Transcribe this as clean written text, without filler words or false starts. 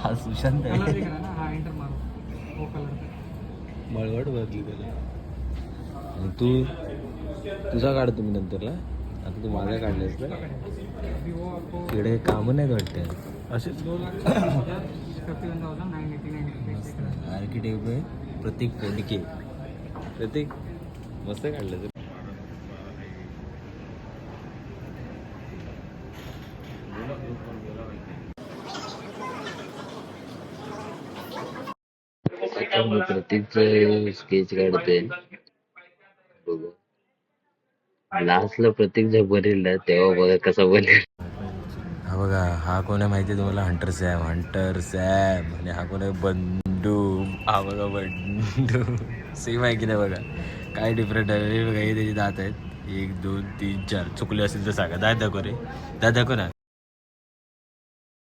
हा सुशांत आहे. मळवट बदली त्याला. आणि तू तुझा काढ तुम्ही नंतरला. आता तू माझा काढलास ना. तिकडे कामं नाहीत वाटते असेच. आर्किटेक्ट आहे प्रतीक पोडके. प्रतीक मस्त काढलं तू. आता मी प्रतीकचं स्केच काढते. बघू लास्टला प्रतीक जे बनेल ना तेव्हा बघा कसा बनेल. हा बघा हा कोण आहे माहिती आहे तुम्हाला? Hunter Sam. आणि हा कोण आहे? बंडू. हा बघा बंडू. सेम आहे की नाही बघा. काय डिफरंट आहे हे बघा. हे त्याचे दात आहेत 1 2 3 4. चुकले असेल तर सांगा. दात दाखव रे. दात दाखव ना.